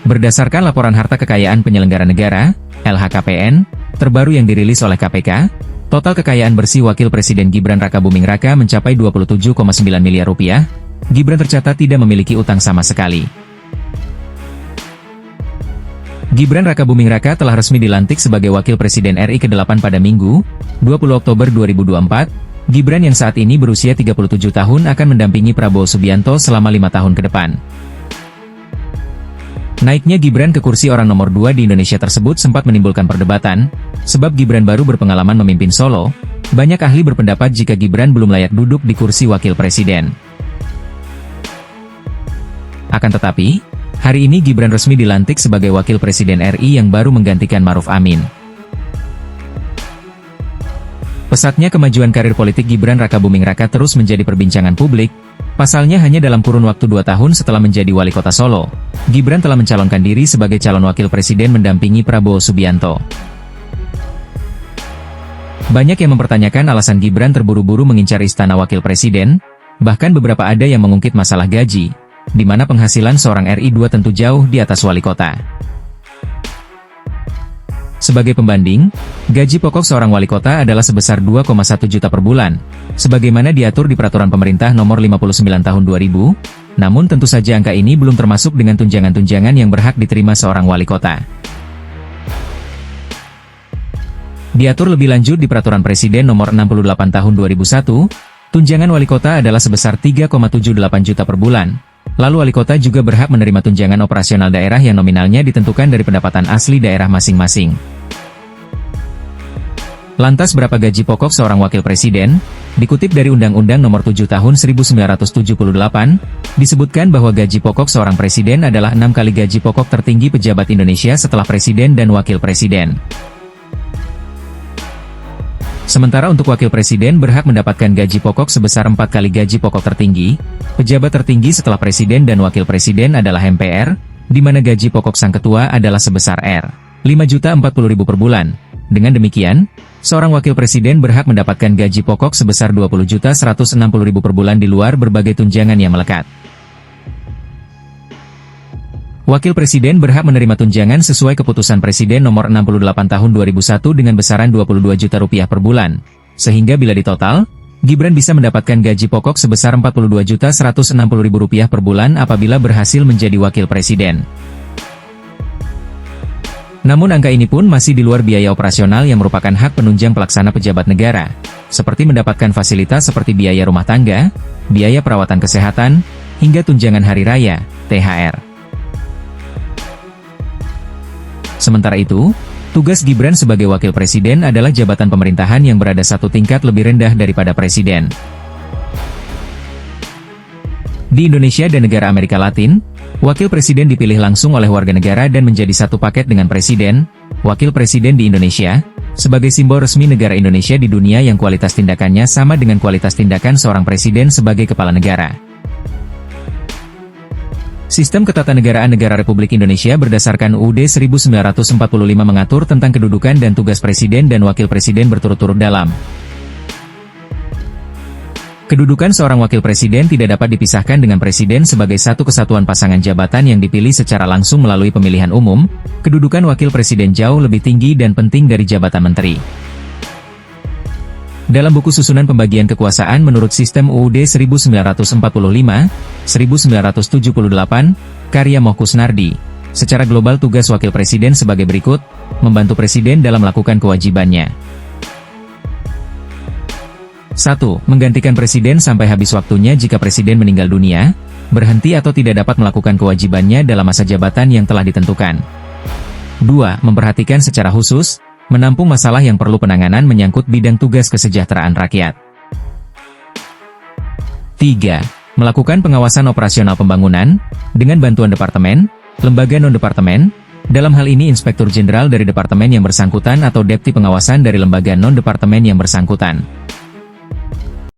Berdasarkan laporan harta kekayaan penyelenggara negara, LHKPN, terbaru yang dirilis oleh KPK, total kekayaan bersih Wakil Presiden Gibran Rakabuming Raka mencapai 27,9 miliar rupiah. Gibran tercatat tidak memiliki utang sama sekali. Gibran Rakabuming Raka telah resmi dilantik sebagai Wakil Presiden RI ke-8 pada Minggu, 20 Oktober 2024. Gibran yang saat ini berusia 37 tahun akan mendampingi Prabowo Subianto selama 5 tahun ke depan. Naiknya Gibran ke kursi orang nomor 2 di Indonesia tersebut sempat menimbulkan perdebatan, sebab Gibran baru berpengalaman memimpin Solo. Banyak ahli berpendapat jika Gibran belum layak duduk di kursi Wakil Presiden. Akan tetapi, hari ini Gibran resmi dilantik sebagai Wakil Presiden RI yang baru menggantikan Maruf Amin. Pesatnya kemajuan karir politik Gibran Rakabuming Raka terus menjadi perbincangan publik. Pasalnya hanya dalam kurun waktu 2 tahun setelah menjadi wali kota Solo, Gibran telah mencalonkan diri sebagai calon wakil presiden mendampingi Prabowo Subianto. Banyak yang mempertanyakan alasan Gibran terburu-buru mengincar istana wakil presiden, bahkan beberapa ada yang mengungkit masalah gaji, di mana penghasilan seorang RI2 tentu jauh di atas wali kota. Sebagai pembanding, gaji pokok seorang wali kota adalah sebesar 2,1 juta per bulan, sebagaimana diatur di Peraturan Pemerintah Nomor 59 Tahun 2000, namun tentu saja angka ini belum termasuk dengan tunjangan-tunjangan yang berhak diterima seorang wali kota. Diatur lebih lanjut di Peraturan Presiden Nomor 68 Tahun 2001, tunjangan wali kota adalah sebesar 3,78 juta per bulan. Lalu wali kota juga berhak menerima tunjangan operasional daerah yang nominalnya ditentukan dari pendapatan asli daerah masing-masing. Lantas berapa gaji pokok seorang wakil presiden? Dikutip dari Undang-Undang Nomor 7 Tahun 1978, disebutkan bahwa gaji pokok seorang presiden adalah 6 kali gaji pokok tertinggi pejabat Indonesia setelah presiden dan wakil presiden. Sementara untuk wakil presiden berhak mendapatkan gaji pokok sebesar 4 kali gaji pokok tertinggi. Pejabat tertinggi setelah presiden dan wakil presiden adalah MPR, di mana gaji pokok sang ketua adalah sebesar Rp5.040.000 per bulan. Dengan demikian, seorang wakil presiden berhak mendapatkan gaji pokok sebesar Rp20.160.000 per bulan di luar berbagai tunjangan yang melekat. Wakil Presiden berhak menerima tunjangan sesuai keputusan Presiden Nomor 68 Tahun 2001 dengan besaran Rp22 juta per bulan. Sehingga bila ditotal, Gibran bisa mendapatkan gaji pokok sebesar Rp42.160.000 per bulan apabila berhasil menjadi Wakil Presiden. Namun angka ini pun masih di luar biaya operasional yang merupakan hak penunjang pelaksana pejabat negara, seperti mendapatkan fasilitas seperti biaya rumah tangga, biaya perawatan kesehatan, hingga tunjangan hari raya, THR. Sementara itu, tugas Gibran sebagai wakil presiden adalah jabatan pemerintahan yang berada satu tingkat lebih rendah daripada presiden. Di Indonesia dan negara Amerika Latin, wakil presiden dipilih langsung oleh warga negara dan menjadi satu paket dengan presiden. Wakil presiden di Indonesia, sebagai simbol resmi negara Indonesia di dunia yang kualitas tindakannya sama dengan kualitas tindakan seorang presiden sebagai kepala negara. Sistem ketatanegaraan Negara Republik Indonesia berdasarkan UUD 1945 mengatur tentang kedudukan dan tugas presiden dan wakil presiden berturut-turut dalam. Kedudukan seorang wakil presiden tidak dapat dipisahkan dengan presiden sebagai satu kesatuan pasangan jabatan yang dipilih secara langsung melalui pemilihan umum. Kedudukan wakil presiden jauh lebih tinggi dan penting dari jabatan menteri. Dalam buku susunan pembagian kekuasaan menurut sistem UUD 1945, 1978, karya Moh Kusnardi, secara global tugas wakil presiden sebagai berikut, membantu presiden dalam melakukan kewajibannya. 1. Menggantikan presiden sampai habis waktunya jika presiden meninggal dunia, berhenti atau tidak dapat melakukan kewajibannya dalam masa jabatan yang telah ditentukan. 2. Memperhatikan secara khusus, menampung masalah yang perlu penanganan menyangkut bidang tugas kesejahteraan rakyat. 3. Melakukan pengawasan operasional pembangunan, dengan bantuan departemen, lembaga non-departemen, dalam hal ini Inspektur Jenderal dari departemen yang bersangkutan atau Deputi Pengawasan dari lembaga non-departemen yang bersangkutan.